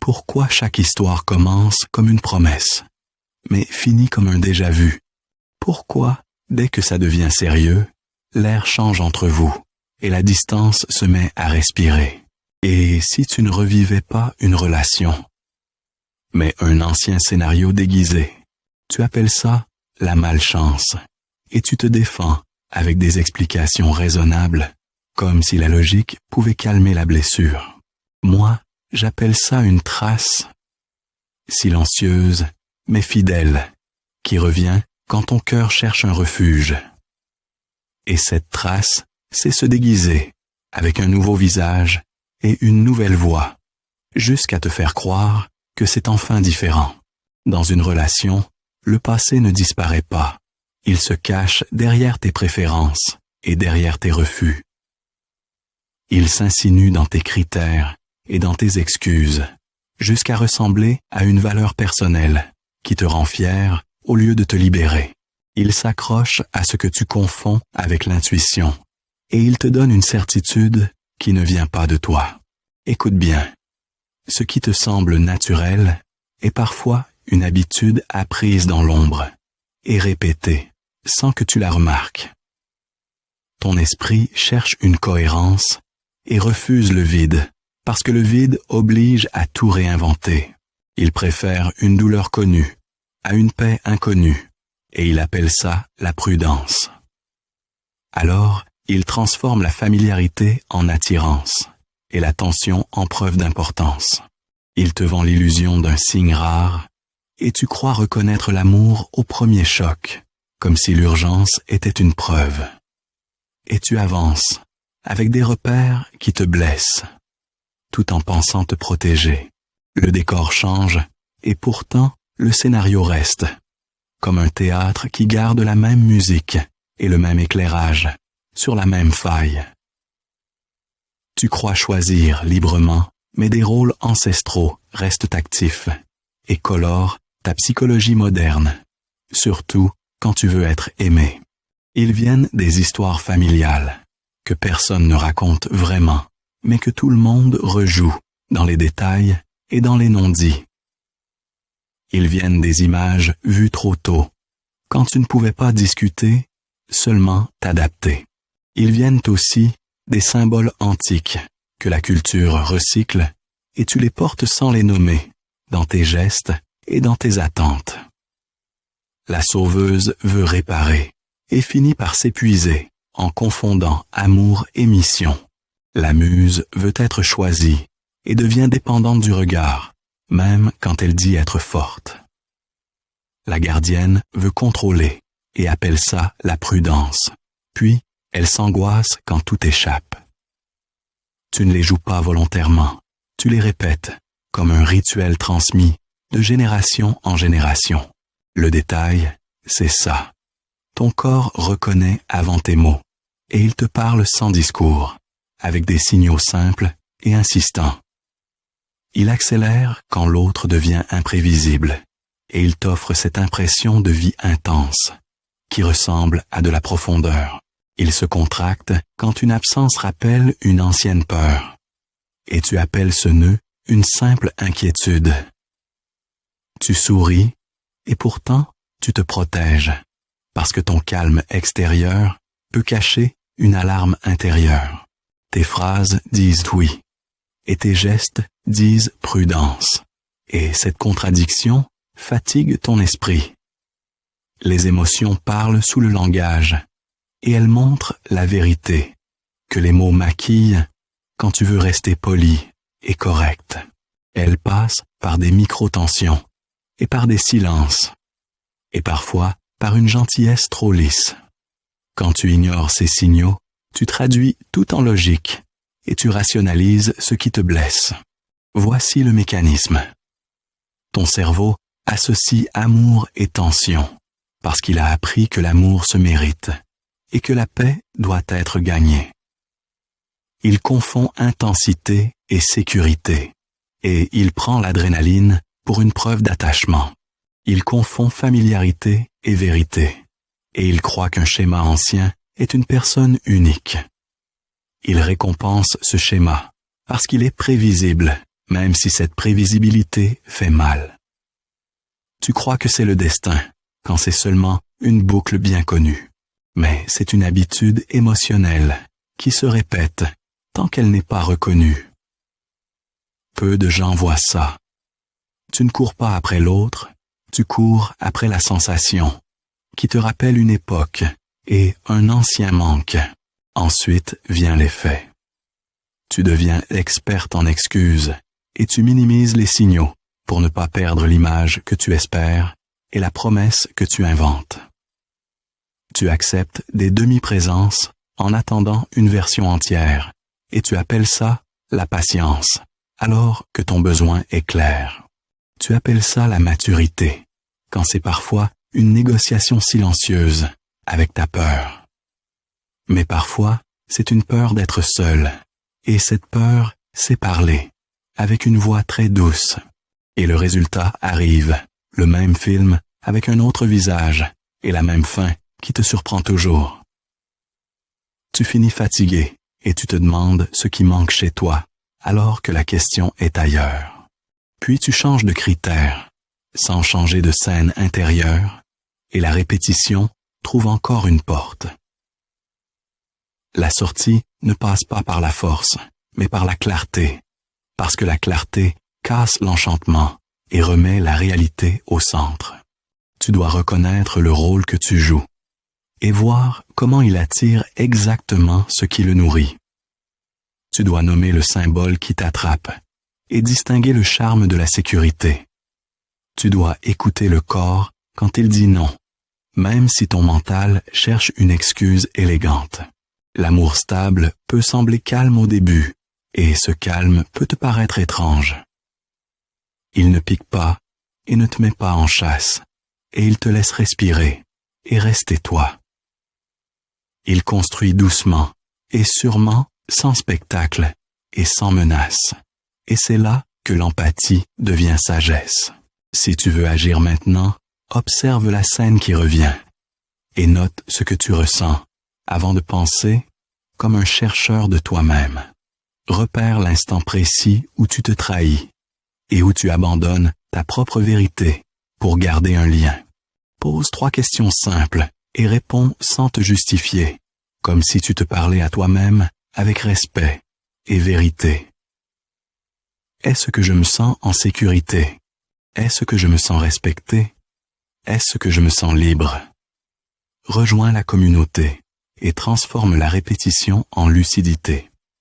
Pourquoi chaque histoire commence comme une promesse, mais finit comme un déjà-vu? Pourquoi, dès que ça devient sérieux, l'air change entre vous et la distance se met à respirer? Et si tu ne revivais pas une relation, mais un ancien scénario déguisé, tu appelles ça la malchance, et tu te défends avec des explications raisonnables, comme si la logique pouvait calmer la blessure. Moi, j'appelle ça une trace silencieuse, mais fidèle, qui revient quand ton cœur cherche un refuge. Et cette trace, c'est se déguiser, avec un nouveau visage et une nouvelle voix, jusqu'à te faire croire que c'est enfin différent. Dans une relation, le passé ne disparaît pas. Il se cache derrière tes préférences et derrière tes refus. Il s'insinue dans tes critères et dans tes excuses, jusqu'à ressembler à une valeur personnelle qui te rend fier au lieu de te libérer. Il s'accroche à ce que tu confonds avec l'intuition, et il te donne une certitude qui ne vient pas de toi. Écoute bien, ce qui te semble naturel est parfois une habitude apprise dans l'ombre et répétée sans que tu la remarques. Ton esprit cherche une cohérence et refuse le vide, parce que le vide oblige à tout réinventer. Il préfère une douleur connue à une paix inconnue, et il appelle ça la prudence. Alors, il transforme la familiarité en attirance et la tension en preuve d'importance. Il te vend l'illusion d'un signe rare, et tu crois reconnaître l'amour au premier choc, comme si l'urgence était une preuve. Et tu avances, avec des repères qui te blessent, tout en pensant te protéger. Le décor change, et pourtant, le scénario reste, comme un théâtre qui garde la même musique et le même éclairage, sur la même faille. Tu crois choisir librement, mais des rôles ancestraux restent actifs et colorent ta psychologie moderne, surtout quand tu veux être aimé. Ils viennent des histoires familiales, que personne ne raconte vraiment, mais que tout le monde rejoue dans les détails et dans les non-dits. Ils viennent des images vues trop tôt, quand tu ne pouvais pas discuter, seulement t'adapter. Ils viennent aussi des symboles antiques que la culture recycle et tu les portes sans les nommer, dans tes gestes et dans tes attentes. La sauveuse veut réparer et finit par s'épuiser en confondant amour et mission. La muse veut être choisie et devient dépendante du regard, même quand elle dit être forte. La gardienne veut contrôler et appelle ça la prudence, puis elle s'angoisse quand tout échappe. Tu ne les joues pas volontairement, tu les répètes comme un rituel transmis de génération en génération. Le détail, c'est ça. Ton corps reconnaît avant tes mots, et il te parle sans discours, avec des signaux simples et insistants. Il accélère quand l'autre devient imprévisible, et il t'offre cette impression de vie intense, qui ressemble à de la profondeur. Il se contracte quand une absence rappelle une ancienne peur, et tu appelles ce nœud une simple inquiétude. Tu souris, et pourtant tu te protèges, parce que ton calme extérieur peut cacher une alarme intérieure. Tes phrases disent oui, et tes gestes disent prudence, et cette contradiction fatigue ton esprit. Les émotions parlent sous le langage, et elles montrent la vérité, que les mots maquillent quand tu veux rester poli et correct. Elles passent par des micro-tensions, et par des silences, et parfois par une gentillesse trop lisse. Quand tu ignores ces signaux, tu traduis tout en logique, et tu rationalises ce qui te blesse. Voici le mécanisme. Ton cerveau associe amour et tension, parce qu'il a appris que l'amour se mérite, et que la paix doit être gagnée. Il confond intensité et sécurité, et il prend l'adrénaline pour une preuve d'attachement. Il confond familiarité et vérité, et il croit qu'un schéma ancien est une personne unique. Il récompense ce schéma parce qu'il est prévisible, même si cette prévisibilité fait mal. Tu crois que c'est le destin, quand c'est seulement une boucle bien connue. Mais c'est une habitude émotionnelle qui se répète tant qu'elle n'est pas reconnue. Peu de gens voient ça. Tu ne cours pas après l'autre, tu cours après la sensation, qui te rappelle une époque et un ancien manque. Ensuite vient l'effet. Tu deviens experte en excuses et tu minimises les signaux pour ne pas perdre l'image que tu espères et la promesse que tu inventes. Tu acceptes des demi-présences en attendant une version entière et tu appelles ça la patience, alors que ton besoin est clair. Tu appelles ça la maturité, quand c'est parfois une négociation silencieuse avec ta peur. Mais parfois, c'est une peur d'être seul, et cette peur, c'est parler, avec une voix très douce. Et le résultat arrive, le même film avec un autre visage, et la même fin qui te surprend toujours. Tu finis fatigué, et tu te demandes ce qui manque chez toi, alors que la question est ailleurs. Puis tu changes de critères, sans changer de scène intérieure, et la répétition trouve encore une porte. La sortie ne passe pas par la force, mais par la clarté, parce que la clarté casse l'enchantement et remet la réalité au centre. Tu dois reconnaître le rôle que tu joues et voir comment il attire exactement ce qui le nourrit. Tu dois nommer le symbole qui t'attrape et distinguer le charme de la sécurité. Tu dois écouter le corps quand il dit non, même si ton mental cherche une excuse élégante. L'amour stable peut sembler calme au début, et ce calme peut te paraître étrange. Il ne pique pas et ne te met pas en chasse, et il te laisse respirer et rester toi. Il construit doucement et sûrement, sans spectacle et sans menace. Et c'est là que l'empathie devient sagesse. Si tu veux agir maintenant, observe la scène qui revient et note ce que tu ressens avant de penser comme un chercheur de toi-même. Repère l'instant précis où tu te trahis et où tu abandonnes ta propre vérité pour garder un lien. Pose 3 questions simples et réponds sans te justifier, comme si tu te parlais à toi-même avec respect et vérité. Est-ce que je me sens en sécurité? Est-ce que je me sens respecté? Est-ce que je me sens libre? Rejoins la communauté et transforme la répétition en lucidité.